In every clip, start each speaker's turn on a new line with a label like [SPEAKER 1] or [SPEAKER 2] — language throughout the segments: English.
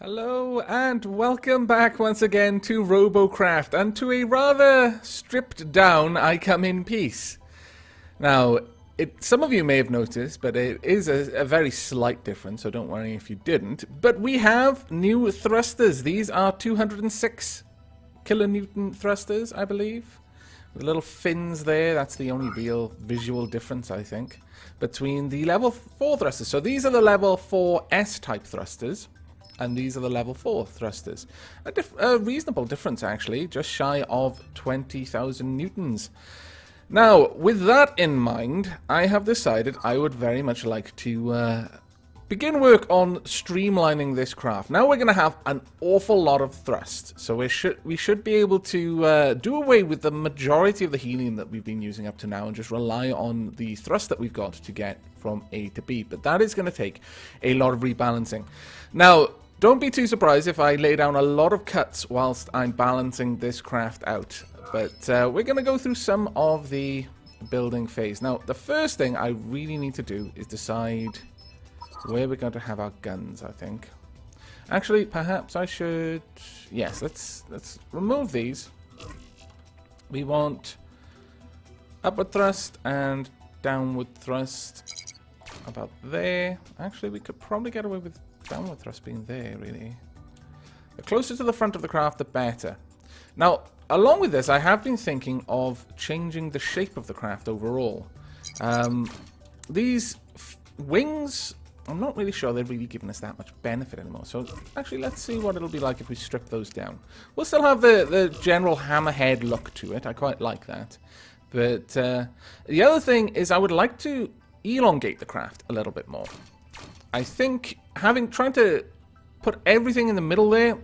[SPEAKER 1] Hello and welcome back once again to Robocraft and to a rather stripped down I Come in piece. Now, some of you may have noticed, but it is a very slight difference, so don't worry if you didn't. But we have new thrusters. These are 206 kilonewton thrusters, I believe. With little fins there, that's the only real visual difference, I think, between the level 4 thrusters. So these are the level 4S type thrusters. And these are the level 4 thrusters. A reasonable difference, actually, just shy of 20,000 newtons. Now, with that in mind, I have decided I would very much like to begin work on streamlining this craft. Now we're going to have an awful lot of thrust, so we should be able to do away with the majority of the helium that we've been using up to now and just rely on the thrust that we've got to get from A to B. But that is going to take a lot of rebalancing. Now, don't be too surprised if I lay down a lot of cuts whilst I'm balancing this craft out. But we're going to go through some of the building phase. Now, the first thing I really need to do is decide where we're going to have our guns, I think. Actually, perhaps I should... Yes, let's remove these. We want upward thrust and downward thrust about there. Actually, we could probably get away with downward thrust being there, really. The closer to the front of the craft, the better. Now, along with this, I have been thinking of changing the shape of the craft overall. These wings, I'm not really sure they're really giving us that much benefit anymore. So, actually, let's see what it'll be like if we strip those down. We'll still have the general hammerhead look to it. I quite like that. But the other thing is I would like to elongate the craft a little bit more. I think trying to put everything in the middle there,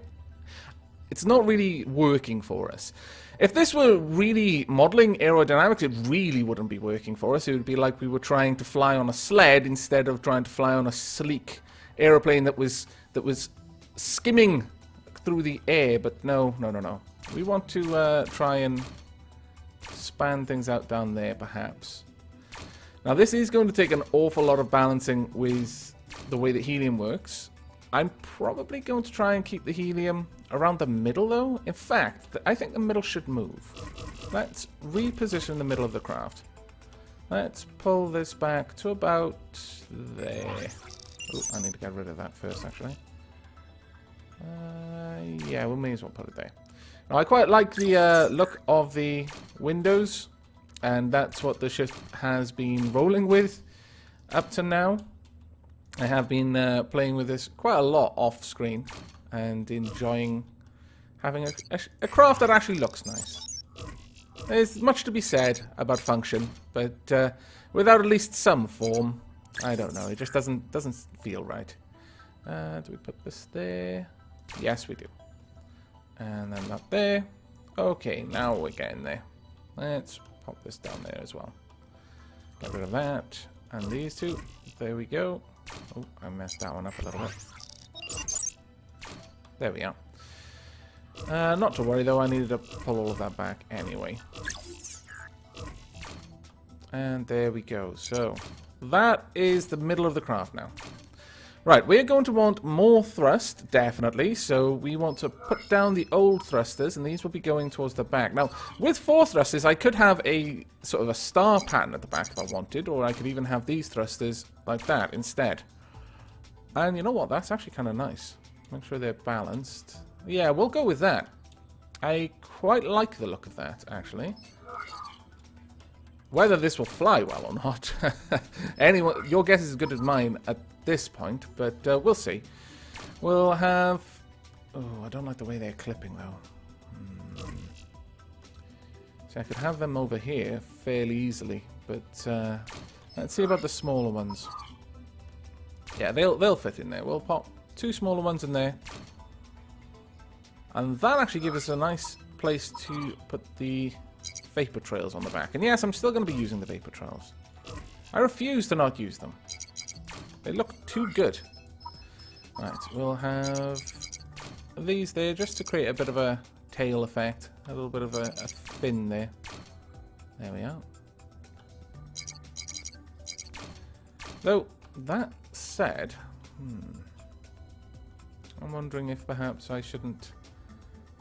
[SPEAKER 1] it's not really working for us. If this were really modeling aerodynamics, it really wouldn't be working for us. It would be like we were trying to fly on a sled instead of trying to fly on a sleek aeroplane that was skimming through the air. But no. We want to try and span things out down there, perhaps. Now, this is going to take an awful lot of balancing with the way that helium works. I'm probably going to try and keep the helium around the middle, though. In fact, I think the middle should move. Let's reposition the middle of the craft. Let's pull this back to about there. Oh, I need to get rid of that first, actually. Yeah, we may as well put it there. Now, I quite like the look of the windows, and that's what the ship has been rolling with up to now. I have been playing with this quite a lot off screen and enjoying having a craft that actually looks nice. There's much to be said about function, but without at least some form, I don't know, it just doesn't feel right. Do we put this there? Yes, we do. And then that there. Okay, now we're getting there. Let's pop this down there as well. Get rid of that. And these two. There we go. Oh, I messed that one up a little bit. There we are. Not to worry, though. I needed to pull all of that back anyway. And there we go. So, that is the middle of the craft now. Right, we're going to want more thrust, definitely. So, we want to put down the old thrusters, and these will be going towards the back. Now, with 4 thrusters, I could have a sort of a star pattern at the back if I wanted, or I could even have these thrusters like that instead. And you know what? That's actually kind of nice. Make sure they're balanced. Yeah, we'll go with that. I quite like the look of that, actually. Whether this will fly well or not, anyway, your guess is as good as mine at this point, but we'll see. We'll have... Oh, I don't like the way they're clipping, though. So I could have them over here fairly easily, but let's see about the smaller ones. Yeah, they'll fit in there. We'll pop 2 smaller ones in there. And that actually gives us a nice place to put the vapor trails on the back. And yes, I'm still going to be using the vapor trails. I refuse to not use them. They look too good. Right, we'll have these there just to create a bit of a tail effect. A little bit of a fin there. There we are. Though, that said... I'm wondering if perhaps I shouldn't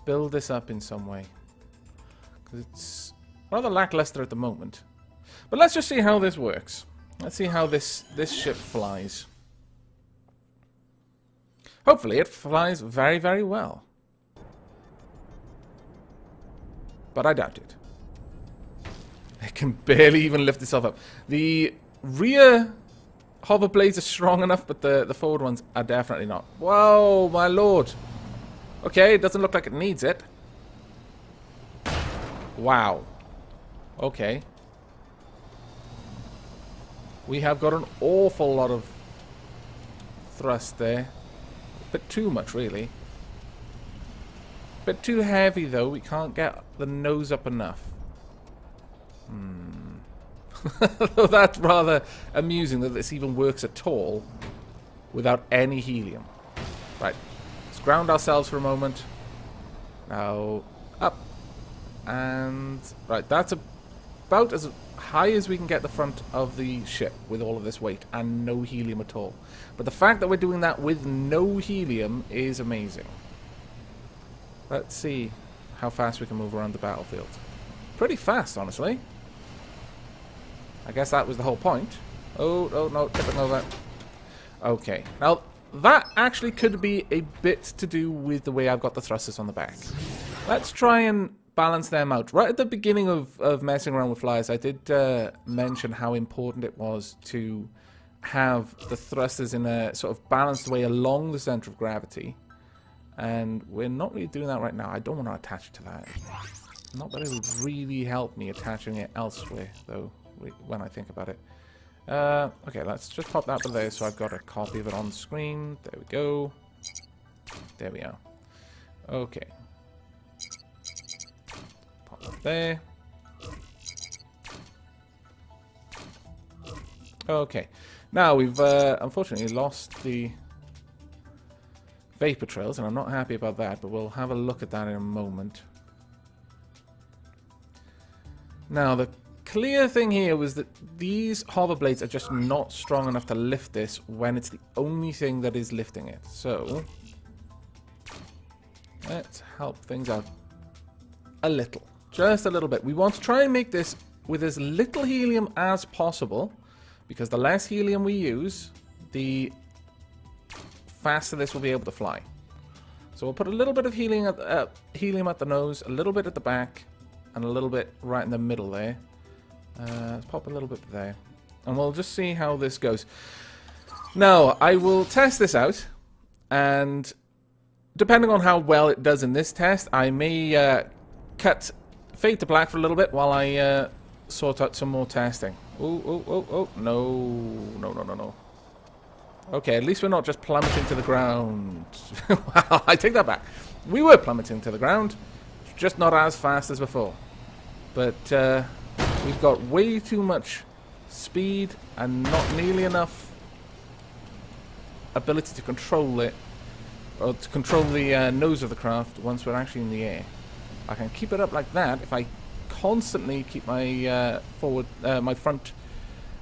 [SPEAKER 1] build this up in some way. Because it's rather lackluster at the moment. But let's just see how this works. Let's see how this ship flies. Hopefully it flies very, very well. But I doubt it. It can barely even lift itself up. The rear hover blades are strong enough, but the forward ones are definitely not. Whoa, my lord. Okay, it doesn't look like it needs it. Wow. Okay. We have got an awful lot of thrust there. A bit too much, really. A bit too heavy, though. We can't get the nose up enough. Though that's rather amusing that this even works at all without any helium. Right. Let's ground ourselves for a moment. Now, up. And, right, that's about as high as we can get the front of the ship with all of this weight and no helium at all. But the fact that we're doing that with no helium is amazing. Let's see how fast we can move around the battlefield. Pretty fast, honestly. I guess that was the whole point. Oh, no, tipping over. Okay, now that actually could be a bit to do with the way I've got the thrusters on the back. Let's try and balance them out. Right at the beginning of messing around with flyers, I did mention how important it was to have the thrusters in a sort of balanced way along the center of gravity. And we're not really doing that right now. I don't want to attach it to that. Not that it would really help me attaching it elsewhere, though, when I think about it. Okay, let's just pop that there so I've got a copy of it on the screen. There we go. There we are. Okay. Pop that there. Okay. Now, we've unfortunately lost the vapor trails, and I'm not happy about that, but we'll have a look at that in a moment. Now, the clear thing here was that these hover blades are just not strong enough to lift this when it's the only thing that is lifting it. So, let's help things out a little. Just a little bit. We want to try and make this with as little helium as possible, because the less helium we use, the faster this will be able to fly. So we'll put a little bit of helium at the nose, a little bit at the back, and a little bit right in the middle there. Let's pop a little bit there. And we'll just see how this goes. Now, I will test this out, and depending on how well it does in this test, I may cut fade to black for a little bit while I sort out some more testing. Oh, no. Okay, at least we're not just plummeting to the ground. Wow, I take that back. We were plummeting to the ground, just not as fast as before. But we've got way too much speed and not nearly enough ability to control it, or to control the nose of the craft once we're actually in the air. I can keep it up like that if I constantly keep my my front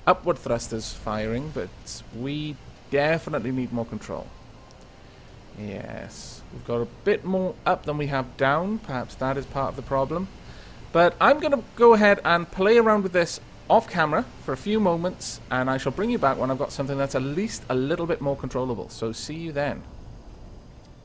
[SPEAKER 1] upward thrusters firing, but we definitely need more control. Yes, we've got a bit more up than we have down. Perhaps that is part of the problem. But I'm going to go ahead and play around with this off camera for a few moments, and I shall bring you back when I've got something that's at least a little bit more controllable. So see you then.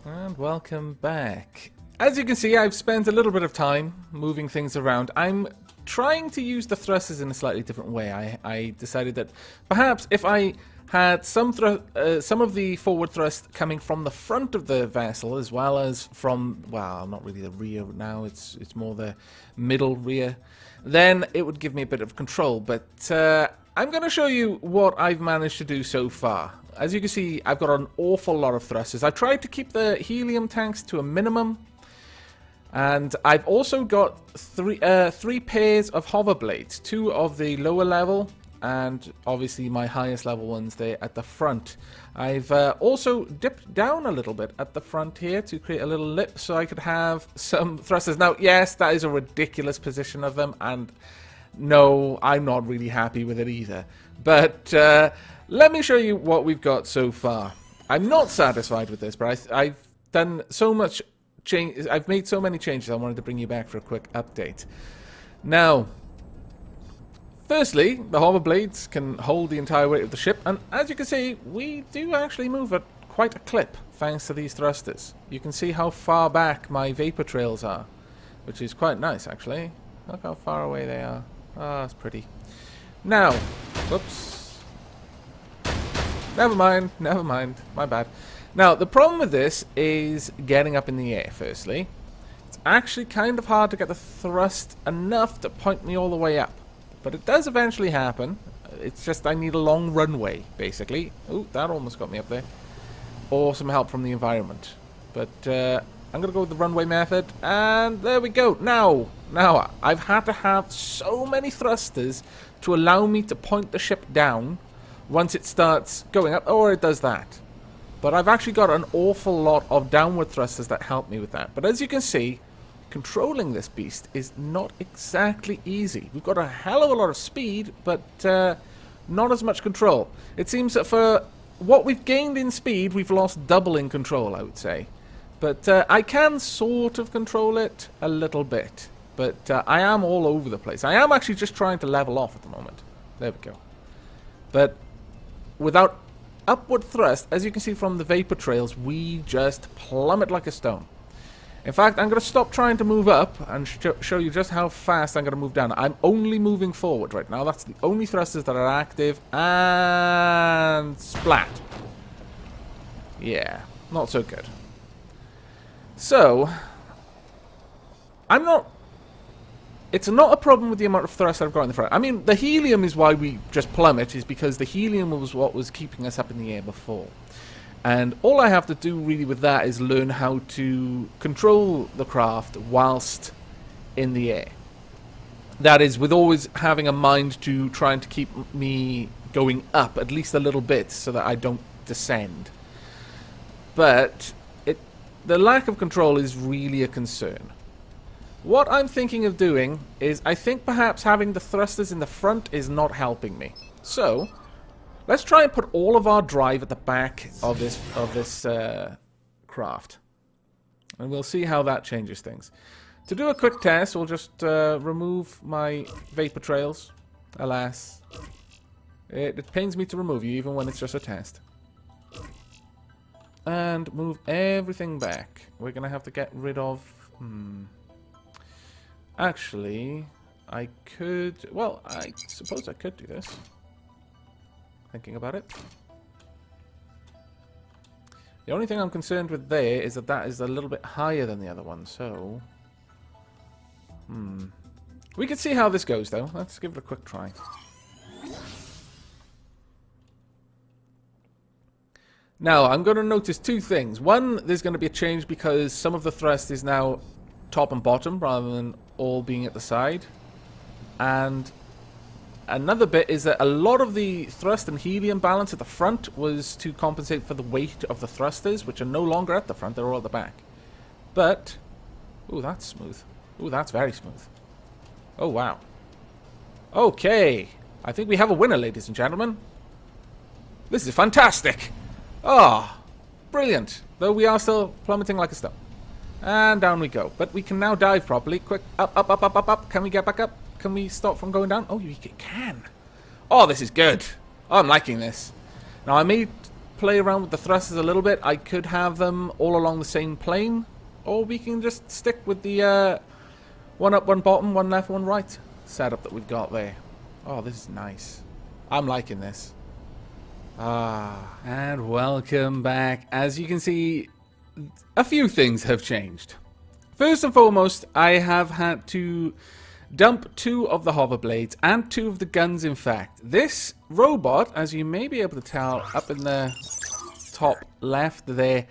[SPEAKER 1] And welcome back. As you can see, I've spent a little bit of time moving things around. I'm trying to use the thrusters in a slightly different way. I decided that perhaps if I had some of the forward thrust coming from the front of the vessel as well as from, well, not really the rear now, it's more the middle rear, then it would give me a bit of control. But I'm going to show you what I've managed to do so far. As you can see, I've got an awful lot of thrusters. I tried to keep the helium tanks to a minimum, and I've also got three pairs of hover blades, 2 of the lower level, and obviously my highest level ones there at the front. I've also dipped down a little bit at the front here to create a little lip so I could have some thrusters. Now, yes, that is a ridiculous position of them, and no, I'm not really happy with it either. But let me show you what we've got so far. I'm not satisfied with this, but I've done so much change. I've made so many changes. I wanted to bring you back for a quick update. Now, firstly, the hover blades can hold the entire weight of the ship, and as you can see, we do actually move at quite a clip thanks to these thrusters. You can see how far back my vapor trails are, which is quite nice actually. Look how far away they are. Ah, it's pretty. Now, whoops. Never mind, my bad. Now, the problem with this is getting up in the air, firstly. It's actually kind of hard to get the thrust enough to point me all the way up. But it does eventually happen. It's just I need a long runway, basically. Ooh, that almost got me up there. Or some help from the environment. But I'm going to go with the runway method. And there we go. Now, I've had to have so many thrusters to allow me to point the ship down once it starts going up. Or it does that. But I've actually got an awful lot of downward thrusters that help me with that. But as you can see, controlling this beast is not exactly easy. We've got a hell of a lot of speed, but not as much control. It seems that for what we've gained in speed, we've lost double in control, I would say. But I can sort of control it a little bit. But I am all over the place. I am actually just trying to level off at the moment. There we go. But without upward thrust, as you can see from the vapor trails, we just plummet like a stone. In fact, I'm going to stop trying to move up and show you just how fast I'm going to move down. I'm only moving forward right now. That's the only thrusters that are active. And splat. Yeah, not so good. So, it's not a problem with the amount of thrust I've got in the front. I mean, the helium is why we just plummet, is because the helium was what was keeping us up in the air before. And all I have to do really with that is learn how to control the craft whilst in the air. That is, with always having a mind to trying to keep me going up at least a little bit so that I don't descend. But the lack of control is really a concern. What I'm thinking of doing is, I think perhaps having the thrusters in the front is not helping me. So, let's try and put all of our drive at the back of this craft. And we'll see how that changes things. To do a quick test, we'll just remove my vapor trails. Alas. It pains me to remove you, even when it's just a test. And move everything back. We're going to have to get rid of... Actually, I could... Well, I suppose I could do this. Thinking about it. The only thing I'm concerned with there is that that is a little bit higher than the other one, so... We can see how this goes, though. Let's give it a quick try. Now, I'm going to notice two things. One, there's going to be a change because some of the thrust is now top and bottom rather than all being at the side. And another bit is that a lot of the thrust and helium balance at the front was to compensate for the weight of the thrusters, which are no longer at the front, they're all at the back. But, ooh, that's smooth. Ooh, that's very smooth. Oh, wow. Okay, I think we have a winner, ladies and gentlemen. This is fantastic. Ah, brilliant. Though we are still plummeting like a stone. And down we go. But we can now dive properly. Quick, up, up, up, up, up, up. Can we get back up? Can we stop from going down? Oh, we can. Oh, this is good. Oh, I'm liking this. Now, I may play around with the thrusters a little bit. I could have them all along the same plane. Or we can just stick with the one up, one bottom, one left, one right setup that we've got there. Oh, this is nice. I'm liking this. Ah, and welcome back. As you can see, a few things have changed. First and foremost, I have had to dump 2 of the hover blades and 2 of the guns, in fact. This robot, as you may be able to tell up in the top left there,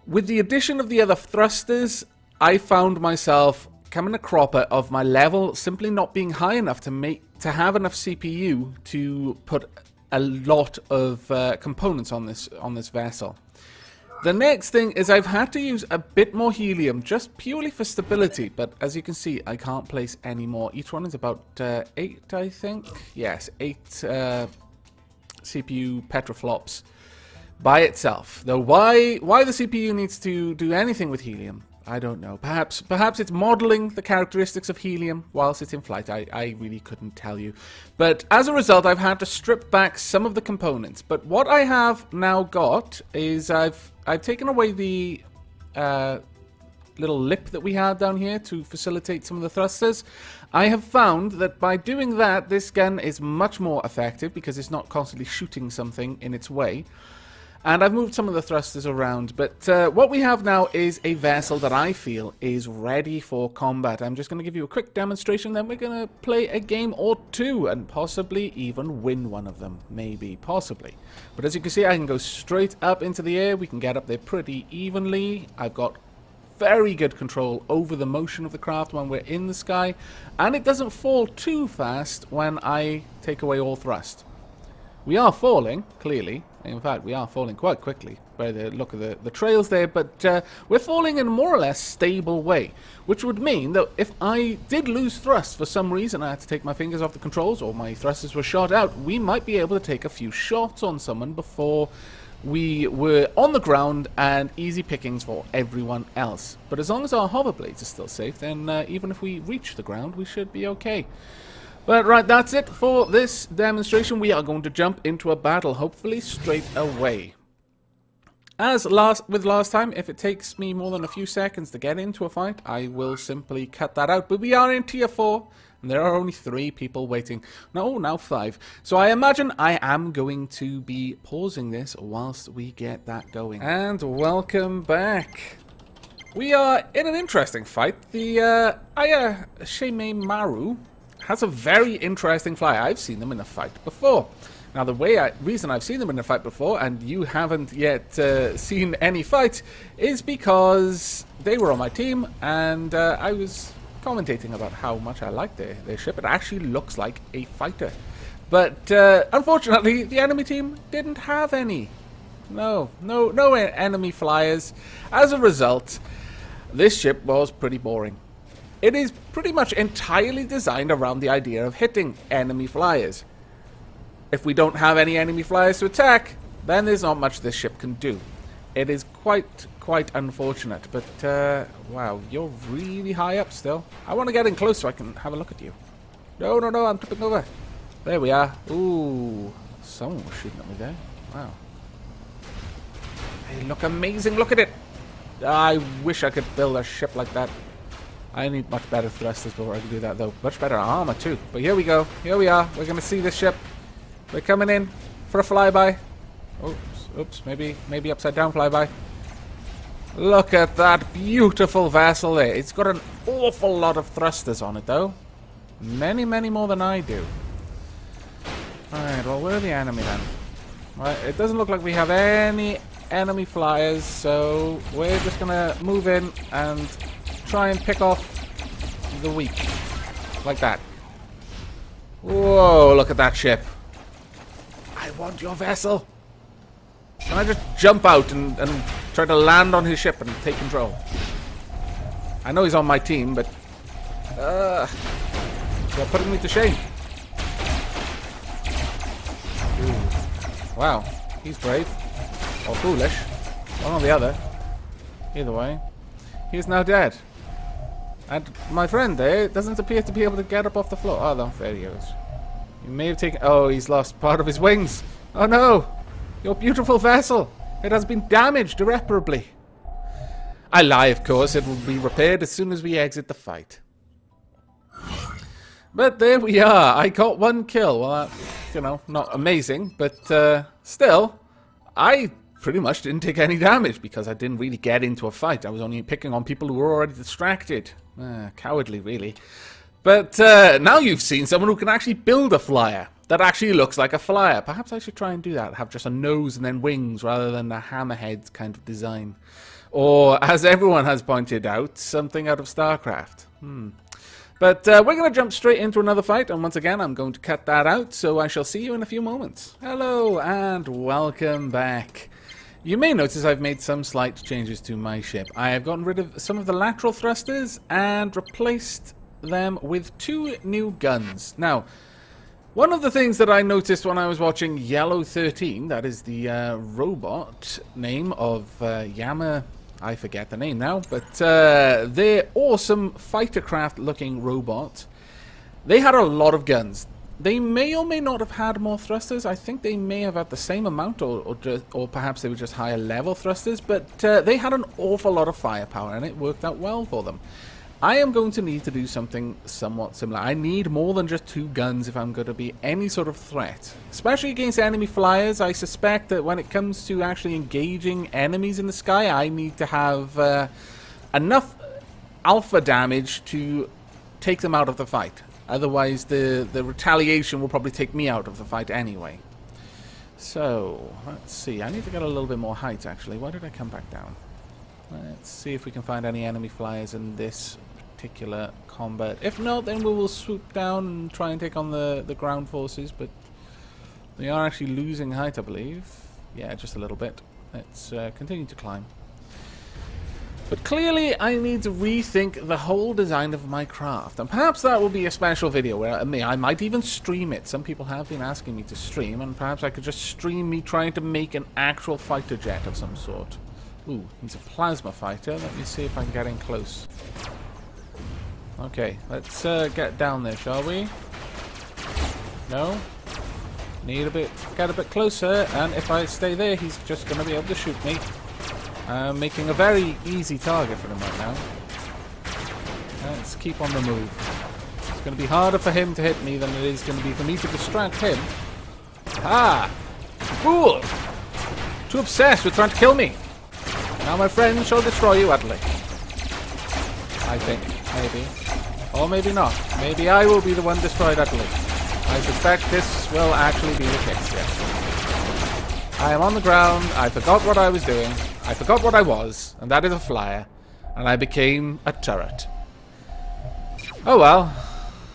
[SPEAKER 1] with the addition of the other thrusters, I found myself coming a cropper of my level simply not being high enough to have enough CPU to put a lot of components on this vessel. The next thing is I've had to use a bit more helium just purely for stability, but as you can see, I can't place any more. Each one is about 8, I think. Yes, 8 CPU petaflops by itself. Though why the CPU needs to do anything with helium, I don't know. Perhaps it's modeling the characteristics of helium whilst it's in flight. I really couldn't tell you. But as a result, I've had to strip back some of the components. But what I have now got is I've taken away the little lip that we had down here to facilitate some of the thrusters. I have found that by doing that, this gun is much more effective because it's not constantly shooting something in its way. And I've moved some of the thrusters around, but what we have now is a vessel that I feel is ready for combat. I'm just going to give you a quick demonstration, then we're going to play a game or two, and possibly even win one of them. Maybe, possibly. But as you can see, I can go straight up into the air. We can get up there pretty evenly. I've got very good control over the motion of the craft when we're in the sky, and it doesn't fall too fast when I take away all thrust. We are falling, clearly. In fact, we are falling quite quickly by the look of the trails there, but we're falling in a more or less stable way, which would mean that if I did lose thrust for some reason, I had to take my fingers off the controls or my thrusters were shot out, we might be able to take a few shots on someone before we were on the ground and easy pickings for everyone else. But as long as our hover blades are still safe, then even if we reach the ground, we should be okay. But right, that's it for this demonstration. We are going to jump into a battle, hopefully straight away. As with last time, if it takes me more than a few seconds to get into a fight, I will simply cut that out. But we are in Tier 4, and there are only 3 people waiting. No, now 5. So I imagine I am going to be pausing this whilst we get that going. And welcome back. We are in an interesting fight. The Sheme Maru has a very interesting flyer. I've seen them in a fight before. Now, the reason I've seen them in a fight before, and you haven't yet seen any fight, is because they were on my team, and I was commentating about how much I like their ship. It actually looks like a fighter. But unfortunately, the enemy team didn't have any. No enemy flyers. As a result, this ship was pretty boring. It is pretty much entirely designed around the idea of hitting enemy flyers. If we don't have any enemy flyers to attack, then there's not much this ship can do. It is quite unfortunate, but wow, you're really high up still. I want to get in close so I can have a look at you. No, I'm tipping over. There we are. Ooh, someone was shooting at me there. Wow. They look amazing, look at it. I wish I could build a ship like that. I need much better thrusters before I can do that, though. Much better armor, too. But here we go. Here we are. We're going to see this ship. We're coming in for a flyby. Oops. Maybe upside down flyby. Look at that beautiful vessel there. It's got an awful lot of thrusters on it, though. Many more than I do. Alright, well, where are the enemy, then? Right, it doesn't look like we have any enemy flyers, so we're just going to move in and try and pick off the weak. Like that. Whoa, look at that ship. I want your vessel. Can I just jump out and try to land on his ship and take control? I know he's on my team, but they're putting me to shame. Ooh. Wow, he's brave. Or foolish. One or the other. Either way. He is now dead. And my friend there doesn't appear to be able to get up off the floor. Oh, no, there he goes. He may have taken... Oh, he's lost part of his wings. Oh, no. Your beautiful vessel. It has been damaged irreparably. I lie, of course. It will be repaired as soon as we exit the fight. But there we are. I got 1 kill. Well, you know, not amazing. But still, I pretty much didn't take any damage because I didn't really get into a fight. I was only picking on people who were already distracted. Cowardly, really. But now you've seen someone who can actually build a flyer that actually looks like a flyer. Perhaps I should try and do that. Have just a nose and then wings rather than a hammerhead kind of design. Or, as everyone has pointed out, something out of StarCraft. But we're going to jump straight into another fight, and once again, I'm going to cut that out, so I shall see you in a few moments. Hello, and welcome back. You may notice I've made some slight changes to my ship. I have gotten rid of some of the lateral thrusters and replaced them with 2 new guns. Now, One of the things that I noticed when I was watching Yellow 13, that is the robot name of Yama, I forget the name now, but their awesome fightercraft looking robot, they had a lot of guns. They may or may not have had more thrusters. I think they may have had the same amount, or perhaps they were just higher level thrusters, but they had an awful lot of firepower, and it worked out well for them. I am going to need to do something somewhat similar. I need more than just 2 guns if I'm going to be any sort of threat. Especially against enemy flyers, I suspect that when it comes to actually engaging enemies in the sky, I need to have enough alpha damage to take them out of the fight. Otherwise, the retaliation will probably take me out of the fight anyway. So, let's see. I need to get a little bit more height, actually. Why did I come back down? Let's see if we can find any enemy flyers in this particular combat. If not, then we will swoop down and try and take on the ground forces, but they are actually losing height, I believe. Yeah, just a little bit. Let's continue to climb. But clearly, I need to rethink the whole design of my craft. And perhaps that will be a special video where I might even stream it. Some people have been asking me to stream, and perhaps I could just stream me trying to make an actual fighter jet of some sort. Ooh, he's a plasma fighter. Let me see if I can get in close. Okay, let's get down there, shall we? No? Need a bit, get a bit closer, and if I stay there, he's just going to be able to shoot me. I'm making a very easy target for him right now. Let's keep on the move. It's going to be harder for him to hit me than it is going to be for me to distract him. Ah! Fool! Too obsessed with trying to kill me. Now my friend shall destroy you utterly. I think. Maybe. Or maybe not. Maybe I will be the one destroyed utterly. I suspect this will actually be the case, yes. I am on the ground. I forgot what I was doing. I forgot what I was. And that is a flyer. And I became a turret. Oh well.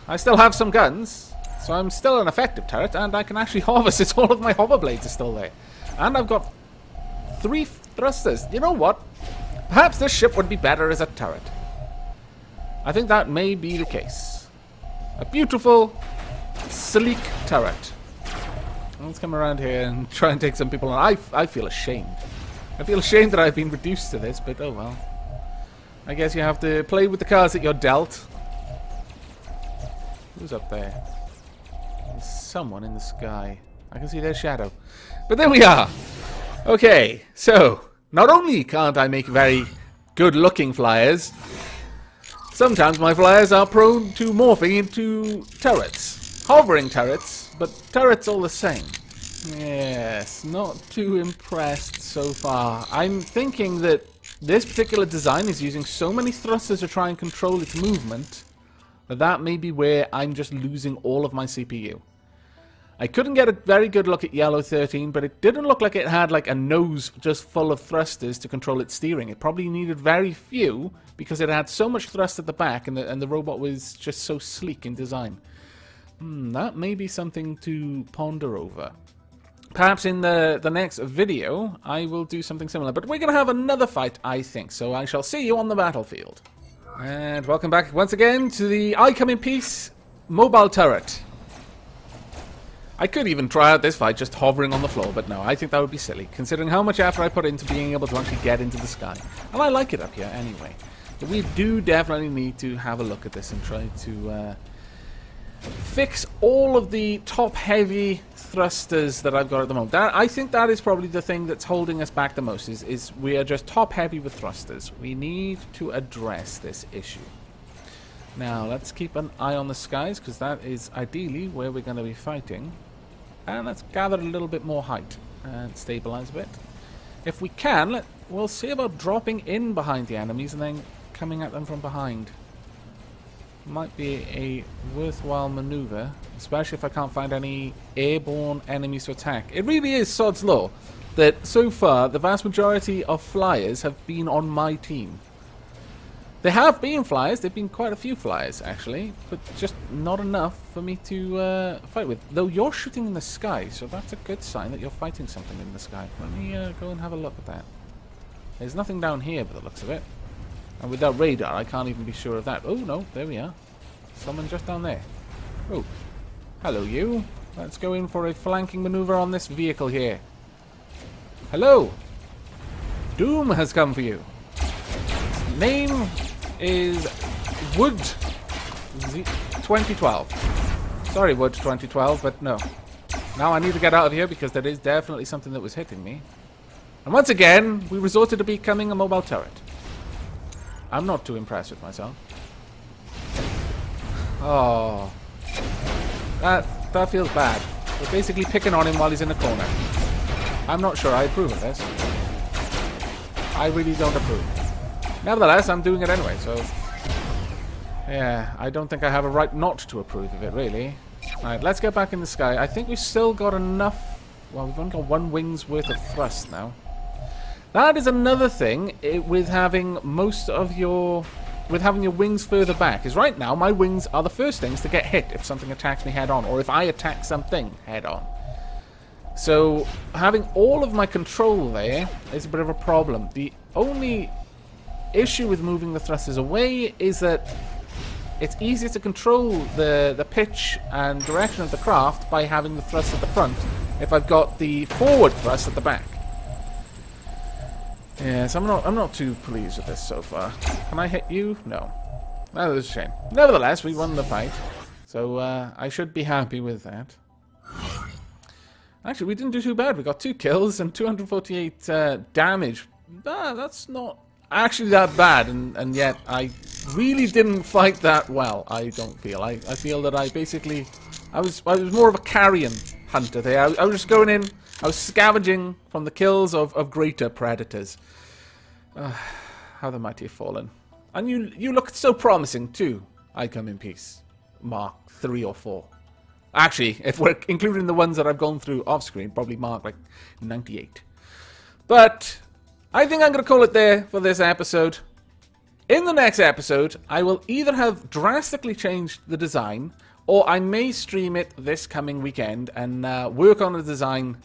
[SPEAKER 1] I still have some guns. So I'm still an effective turret. And I can actually hover since all of my hover blades are still there. And I've got 3 thrusters. You know what? Perhaps this ship would be better as a turret. I think that may be the case. A beautiful, sleek turret. Let's come around here and try and take some people on. I feel ashamed. I feel ashamed that I've been reduced to this, but oh well. I guess you have to play with the cards that you're dealt. Who's up there? There's someone in the sky. I can see their shadow. But there we are! Okay, so, not only can't I make very good-looking flyers, sometimes my flyers are prone to morphing into turrets. Hovering turrets, but turrets all the same. Yes, not too impressed so far. I'm thinking that this particular design is using so many thrusters to try and control its movement that may be where I'm just losing all of my CPU. I couldn't get a very good look at Yellow 13, but it didn't look like it had like a nose just full of thrusters to control its steering. It probably needed very few because it had so much thrust at the back and the robot was just so sleek in design. That may be something to ponder over. Perhaps in the next video, I will do something similar. But we're going to have another fight, I think. So I shall see you on the battlefield. And welcome back once again to the I Come in Peace mobile turret. I could even try out this fight just hovering on the floor, but no, I think that would be silly, considering how much effort I put into being able to actually get into the sky. And I like it up here anyway. But we do definitely need to have a look at this and try to fix all of the top-heavy thrusters that I've got at the moment. I think that is probably the thing that's holding us back the most, is we are just top-heavy with thrusters. We need to address this issue. Now, let's keep an eye on the skies, because that is ideally where we're going to be fighting. And let's gather a little bit more height and stabilize a bit. If we can, we'll see about dropping in behind the enemies and then coming at them from behind. Might be a worthwhile maneuver, especially if I can't find any airborne enemies to attack. It really is sod's law that so far the vast majority of flyers have been on my team. There have been flyers, there have been quite a few flyers actually, but just not enough for me to fight with. Though you're shooting in the sky, so that's a good sign that you're fighting something in the sky. Let me go and have a look at that. There's nothing down here by the looks of it. And without radar, I can't even be sure of that. Oh no, there we are. Someone just down there. Oh. Hello, you. Let's go in for a flanking maneuver on this vehicle here. Hello. Doom has come for you. Name is Wood 2012. Sorry, Wood 2012, but no. Now I need to get out of here because there is definitely something that was hitting me. And once again, we resorted to becoming a mobile turret. I'm not too impressed with myself. Oh. That feels bad. We're basically picking on him while he's in the corner. I'm not sure I approve of this. I really don't approve. Nevertheless, I'm doing it anyway, so... yeah, I don't think I have a right not to approve of it, really. Alright, let's get back in the sky. I think we've still got enough... well, we've only got one wing's worth of thrust now. That is another thing with having most of your... with having your wings further back. Is right now, my wings are the first things to get hit if something attacks me head-on, or if I attack something head-on. So, having all of my control there is a bit of a problem. The only issue with moving the thrusters away is that it's easier to control the pitch and direction of the craft by having the thrust at the front if I've got the forward thrust at the back. Yes, I'm not too pleased with this so far. Can I hit you? No. That is a shame. Nevertheless, we won the fight, so I should be happy with that. Actually, we didn't do too bad. We got 2 kills and 248 damage. That's not actually that bad, and yet I really didn't fight that well. I don't feel. I feel that I basically I was more of a carrion hunter there. I was just going in. I was scavenging from the kills of greater predators. How the mighty have fallen. And you look so promising too. I come in peace. Mark 3 or 4. Actually, if we're including the ones that I've gone through off screen, probably mark like 98. But I think I'm going to call it there for this episode. In the next episode, I will either have drastically changed the design, or I may stream it this coming weekend and work on the design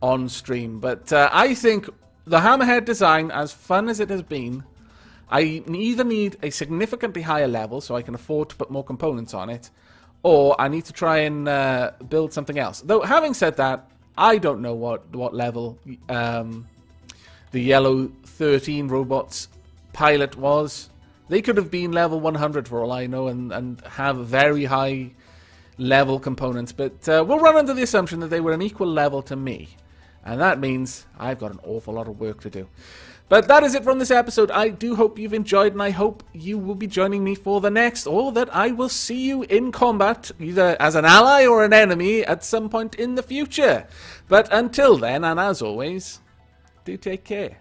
[SPEAKER 1] on stream. But I think the Hammerhead design, as fun as it has been, I either need a significantly higher level so I can afford to put more components on it, or I need to try and build something else. Though, having said that, I don't know what level the Yellow 13 robots pilot was. They could have been level 100 for all I know and have very high level components, but we'll run under the assumption that they were an equal level to me. And that means I've got an awful lot of work to do. But that is it from this episode. I do hope you've enjoyed, and I hope you will be joining me for the next, or that I will see you in combat, either as an ally or an enemy, at some point in the future. But until then, and as always, do take care.